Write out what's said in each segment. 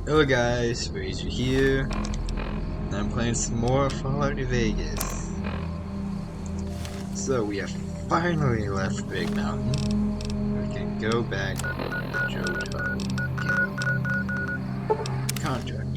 Hello guys, Razor here, and I'm playing some more Fallout New Vegas. So we have finally left Big Mountain. We can go back to Joe Tug. Get contract.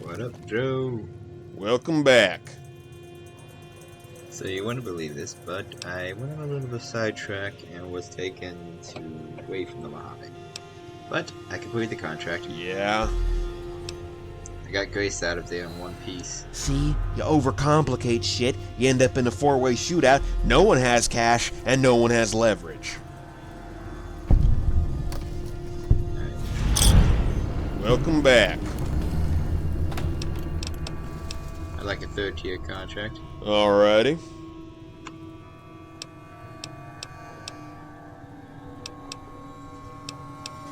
What up, Joe? Welcome back. So you wouldn't believe this, but I went on a little bit of a sidetrack and was taken away from the Mojave. But I completed the contract. Yeah? I got Grace out of there in one piece. See? You overcomplicate shit, you end up in a four-way shootout, no one has cash, and no one has leverage. Alright. Welcome back. I'd like a third tier contract. Alrighty.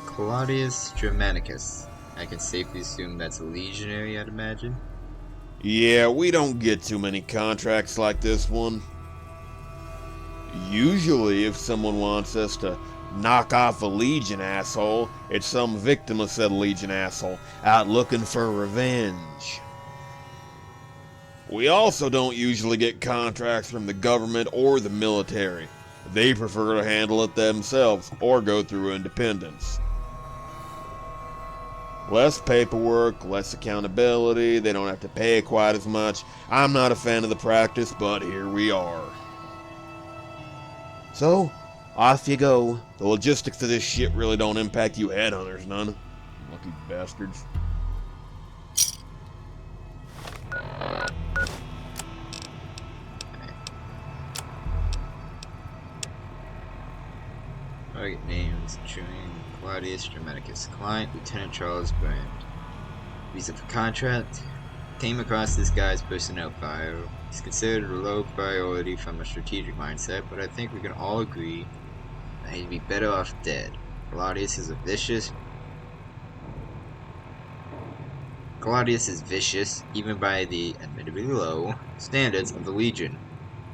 Claudius Germanicus. I can safely assume that's a legionary, I'd imagine. Yeah, we don't get too many contracts like this one. Usually, if someone wants us to knock off a Legion asshole, it's some victim of said Legion asshole, out looking for revenge. We also don't usually get contracts from the government or the military. They prefer to handle it themselves or go through independence. Less paperwork, less accountability, they don't have to pay quite as much. I'm not a fan of the practice, but here we are. So, off you go. The logistics of this shit really don't impact you headhunters none. Lucky bastards. Target names: Claudius Germanicus. Client: Lieutenant Charles Brand. Reason for contract: came across this guy's personnel file. He's considered a low priority from a strategic mindset, but I think we can all agree that he'd be better off dead. Claudius is vicious, even by the admittedly low standards of the Legion.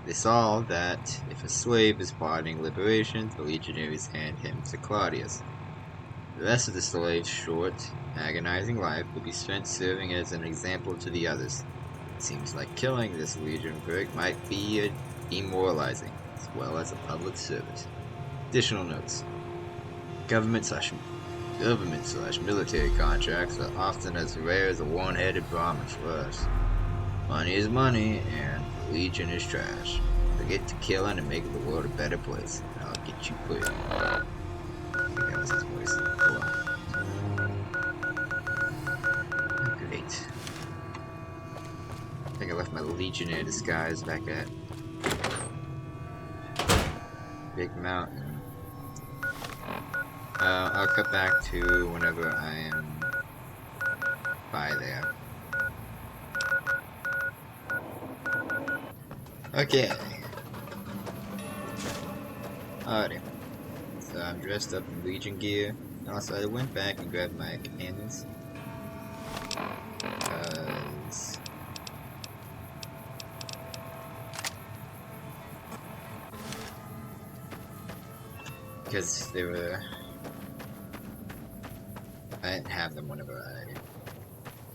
They saw that if a slave is plotting liberation, the legionaries hand him to Claudius. The rest of the slave's short, agonizing life will be spent serving as an example to the others. It seems like killing this legion prick might be demoralizing, as well as a public service. Additional notes: government slash military contracts are often as rare as a one-headed Brahmin for us. Money is money, and the Legion is trash. Forget to killing and making the world a better place, and I'll get you clear. I think that was his voice. Hold on. Great. I think I left my Legionnaire disguise back at Big Mountain. I'll cut back to whenever I am by there. Okay. Alrighty. So I'm dressed up in Legion gear. Also, I went back and grabbed my companions. Because they were... I didn't have them whenever I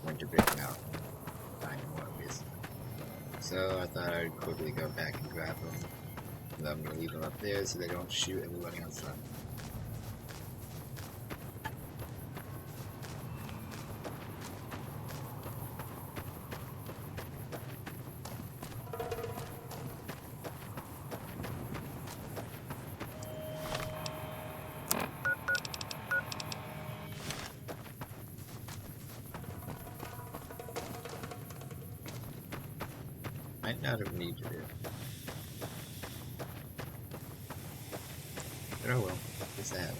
went to Big Mountain. Finding more obvious. So I thought I'd quickly go back and grab them. And I'm gonna leave them up there so they don't shoot everybody on sight. Might not have needed it. But oh well, guess I have it.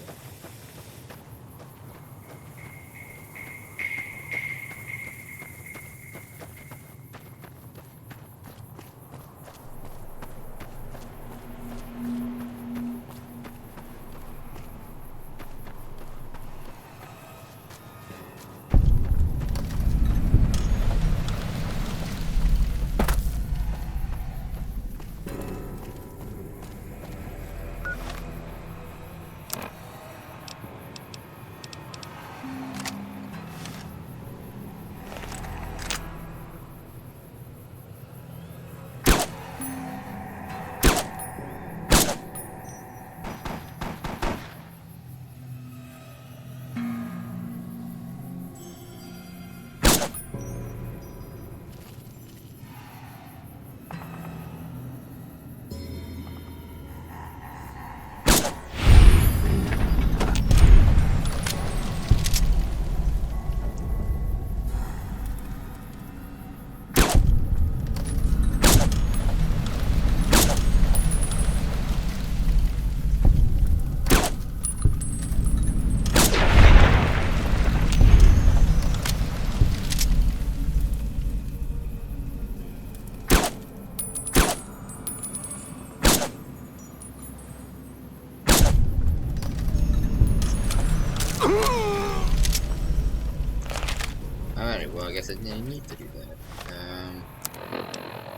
guess I didn't need to do that.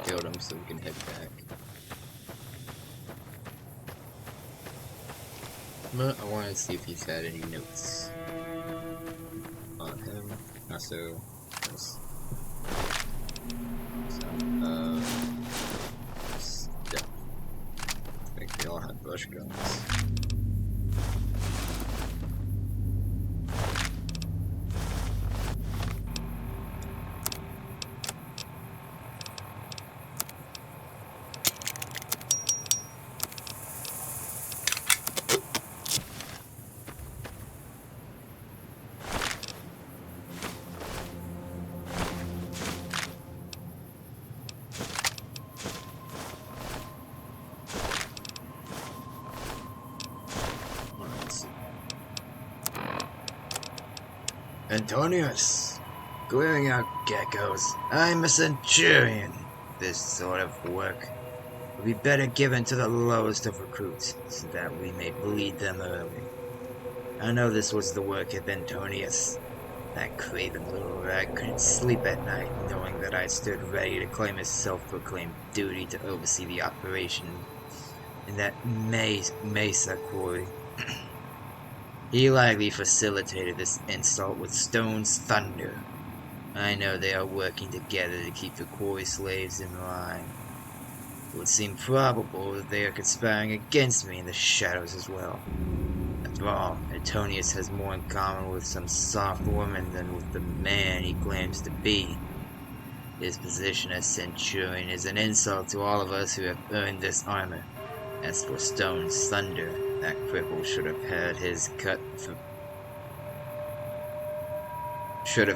Killed him so we can head back. But I wanted to see if he's had any notes on him. Also, there's some stuff. I think they all had bush guns. Antonius, clearing out geckos. I'm a centurion. This sort of work would be better given to the lowest of recruits, so that we may bleed them early. I know this was the work of Antonius. That craven little rat couldn't sleep at night, knowing that I stood ready to claim his self-proclaimed duty to oversee the operation in that Mesa quarry. He likely facilitated this insult with Stone's thunder. I know they are working together to keep the quarry slaves in line. It would seem probable that they are conspiring against me in the shadows as well. After all, Antonius has more in common with some soft woman than with the man he claims to be. His position as Centurion is an insult to all of us who have earned this armor. As for Stone's thunder, that cripple should have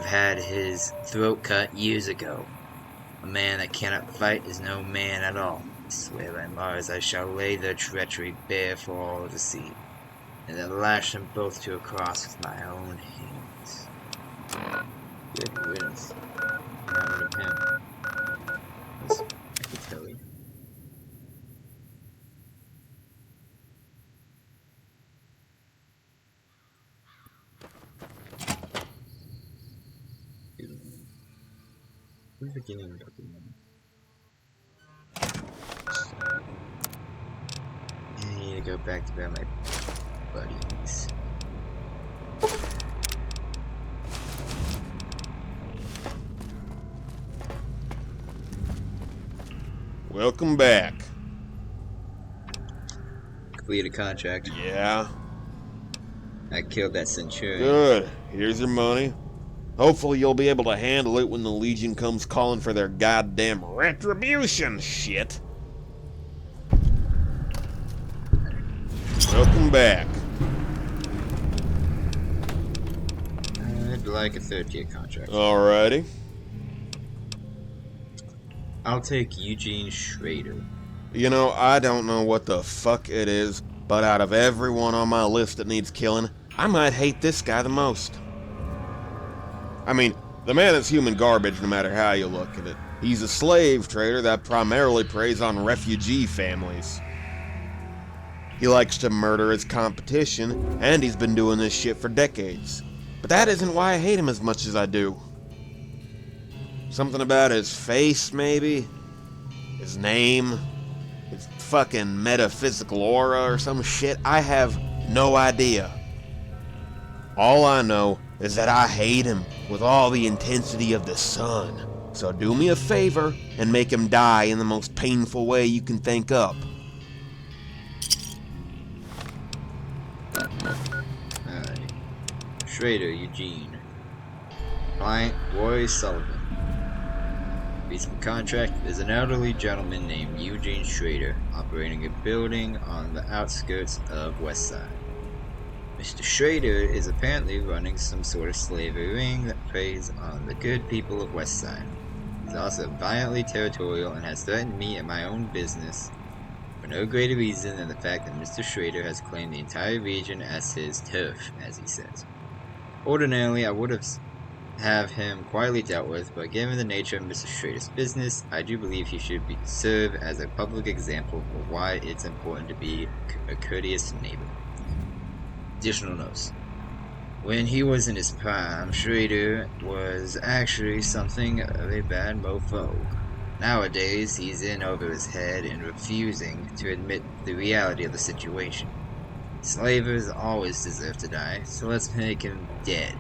had his throat cut years ago. A man that cannot fight is no man at all. I swear by Mars I shall lay their treachery bare for all to see, and then lash them both to a cross with my own hands. Good riddance. Got rid of him. I can tell you. Beginning document. I need to go back to grab my buddies. Welcome back. Completed a contract. Yeah. I killed that centurion. Good. Here's your money. Hopefully you'll be able to handle it when the Legion comes calling for their goddamn retribution shit. Welcome back. I'd like a 3rd-tier contract. Alrighty. I'll take Eugene Schrader. You know, I don't know what the fuck it is, but out of everyone on my list that needs killing, I might hate this guy the most. I mean, the man is human garbage no matter how you look at it. He's a slave trader that primarily preys on refugee families. He likes to murder his competition, and he's been doing this shit for decades. But that isn't why I hate him as much as I do. Something about his face, maybe? His name? His fucking metaphysical aura or some shit? I have no idea. All I know is that I hate him with all the intensity of the sun. So do me a favor and make him die in the most painful way you can think up. Alright. Schrader Eugene. Client Roy Sullivan. Recent contract is an elderly gentleman named Eugene Schrader operating a building on the outskirts of Westside. Mr. Schrader is apparently running some sort of slavery ring that preys on the good people of Westside. He's also violently territorial and has threatened me and my own business for no greater reason than the fact that Mr. Schrader has claimed the entire region as his turf, as he says. Ordinarily, I would have him quietly dealt with, but given the nature of Mr. Schrader's business, I do believe he should serve as a public example of why it's important to be a courteous neighbor. Additional notes. When he was in his prime, Schrader was actually something of a bad mofo. Nowadays, he's in over his head and refusing to admit the reality of the situation. Slavers always deserve to die, so let's make him dead.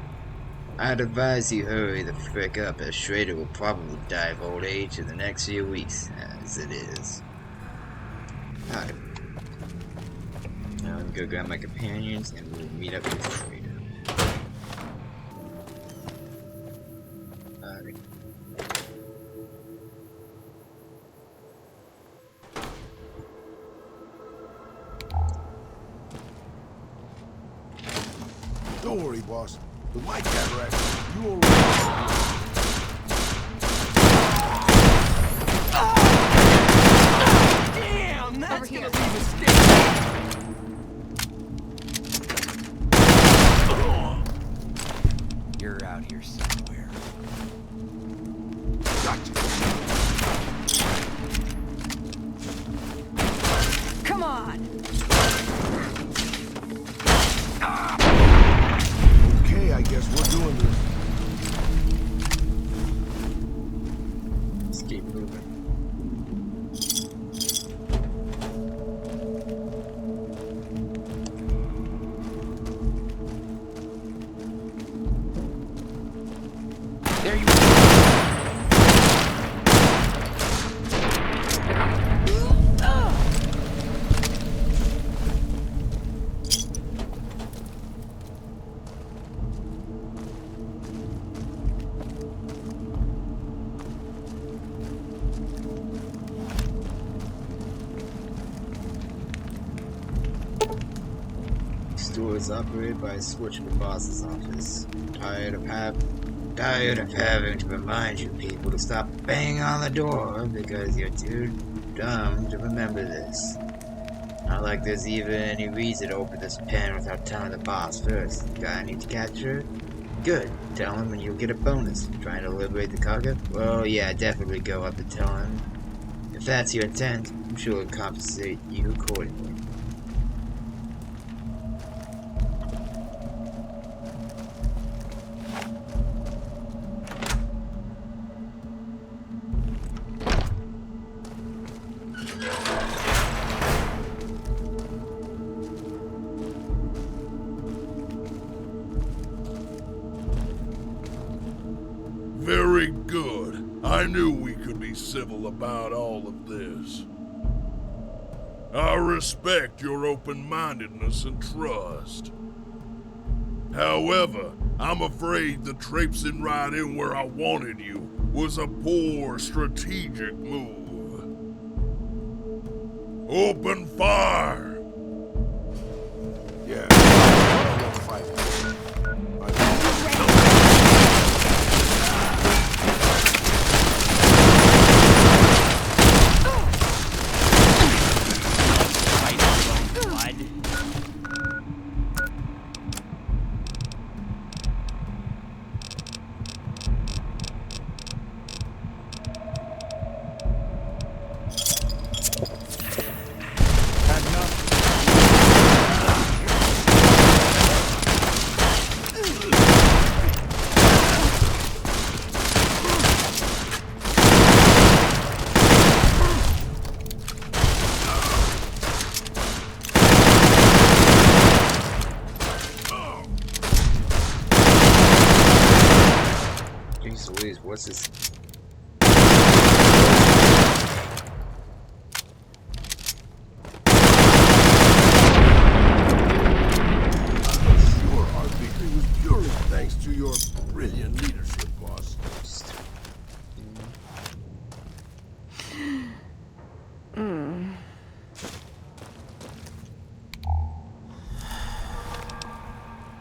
I'd advise you hurry the frick up, as Schrader will probably die of old age in the next few weeks, as it is. Alright. Now I'm gonna go grab my companions and we'll meet up with Schrader. Alright. Don't worry, boss. With my cataract, you already... Damn, that's gonna leave a stick. You're out here somewhere. Gotcha. Come on! Okay, I guess we're doing this. Let's keep moving. There you Store is operated by a switch in the boss's office. Tired of having to remind you people to stop banging on the door because you're too dumb to remember this. Not like there's even any reason to open this pen without telling the boss first. Guy need to capture? Good. Tell him and you'll get a bonus. Trying to liberate the cargo? Well, yeah, definitely go up and tell him. If that's your intent, I'm sure he'll compensate you accordingly. Very good. I knew we could be civil about all of this. I respect your open-mindedness and trust. However, I'm afraid the traipsing right in where I wanted you was a poor strategic move. Open fire! Yeah. I won't fight. Jeez Louise, what's this? Sure, our victory was purely thanks to your brilliant leadership, boss.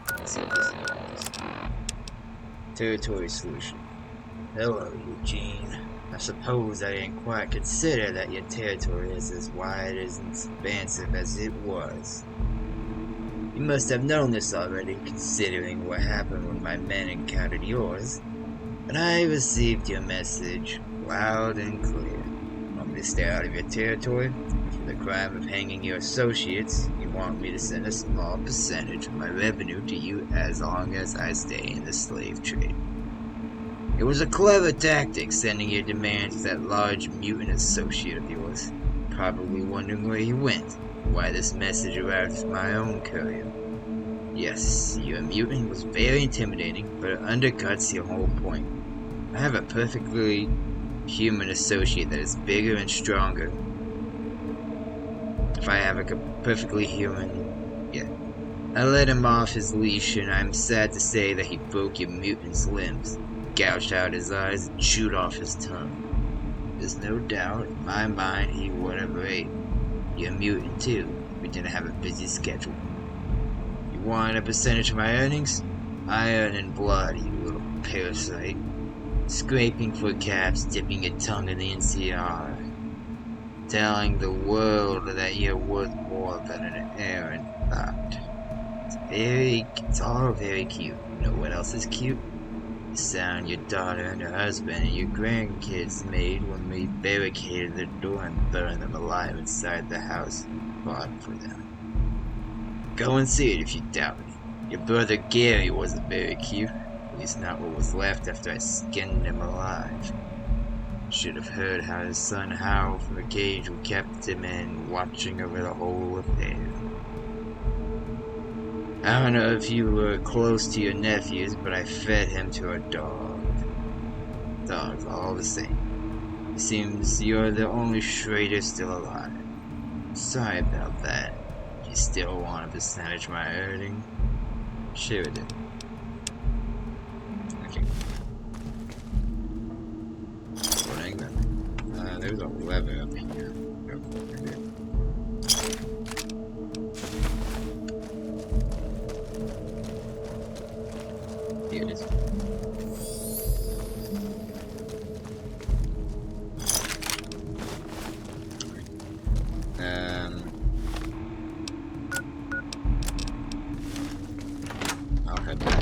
Let's see what this is. Territory solution. Hello, Eugene. I suppose I didn't quite consider that your territory is as wide as expansive as it was. You must have known this already, considering what happened when my men encountered yours. But I received your message loud and clear. me to stay out of your territory? For the crime of hanging your associates, you want me to send a small percentage of my revenue to you as long as I stay in the slave trade. It was a clever tactic sending your demands to that large mutant associate of yours, probably wondering where he went, why this message arrived with my own courier. Yes, your mutant was very intimidating, but it undercuts your whole point. I have a perfectly human associate that is bigger and stronger. If I have a perfectly human... yeah. I let him off his leash, and I'm sad to say that he broke your mutant's limbs, gouged out his eyes, and chewed off his tongue. There's no doubt, in my mind, he would have ate your mutant too, if we didn't have a busy schedule. You want a percentage of my earnings? Iron and blood, you little parasite. Scraping for caps, dipping your tongue in the NCR. Telling the world that you're worth more than an errand thought. It's all very cute. You know what else is cute? The sound your daughter and her husband and your grandkids made when we barricaded the door and burned them alive inside the house we bought for them. Go and see it if you doubt me. Your brother Gary wasn't very cute. At least not what was left after I skinned him alive. Should have heard how his son howled from the cage we kept him in, watching over the whole affair. I don't know if you were close to your nephews, but I fed him to a dog. Dogs all the same. It seems you're the only traitor still alive. Sorry about that. Do you still want a percentage of my earning? Sure it is. Okay. Running then. There's a lever up here. Here it is. I'll head back.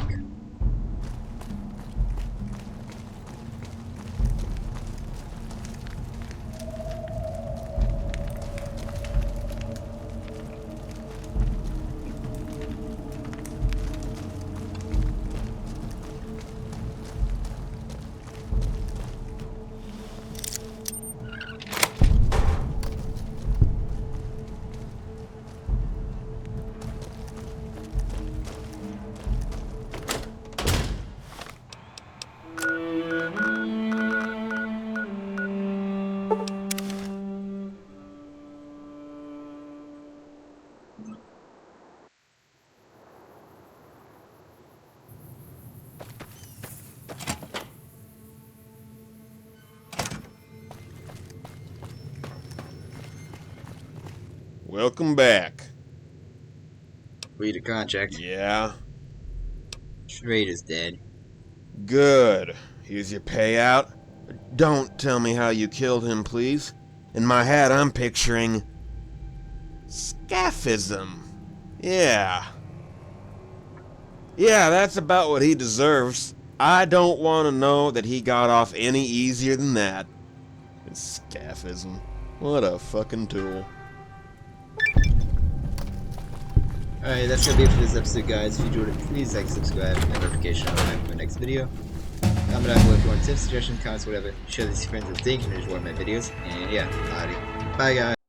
Welcome back. Read a contract. Yeah? Trade is dead. Good. Here's your payout. Don't tell me how you killed him, please. In my head, I'm picturing... scaphism. Yeah. Yeah, that's about what he deserves. I don't want to know that he got off any easier than that. Scaphism. What a fucking tool. Alright, that's gonna be it for this episode, guys. If you enjoyed it, please like, subscribe, and notification on for the next video. Comment down below if you want tips, suggestions, comments, whatever. Share this with your friends if they can enjoy my videos. And yeah, bye guys.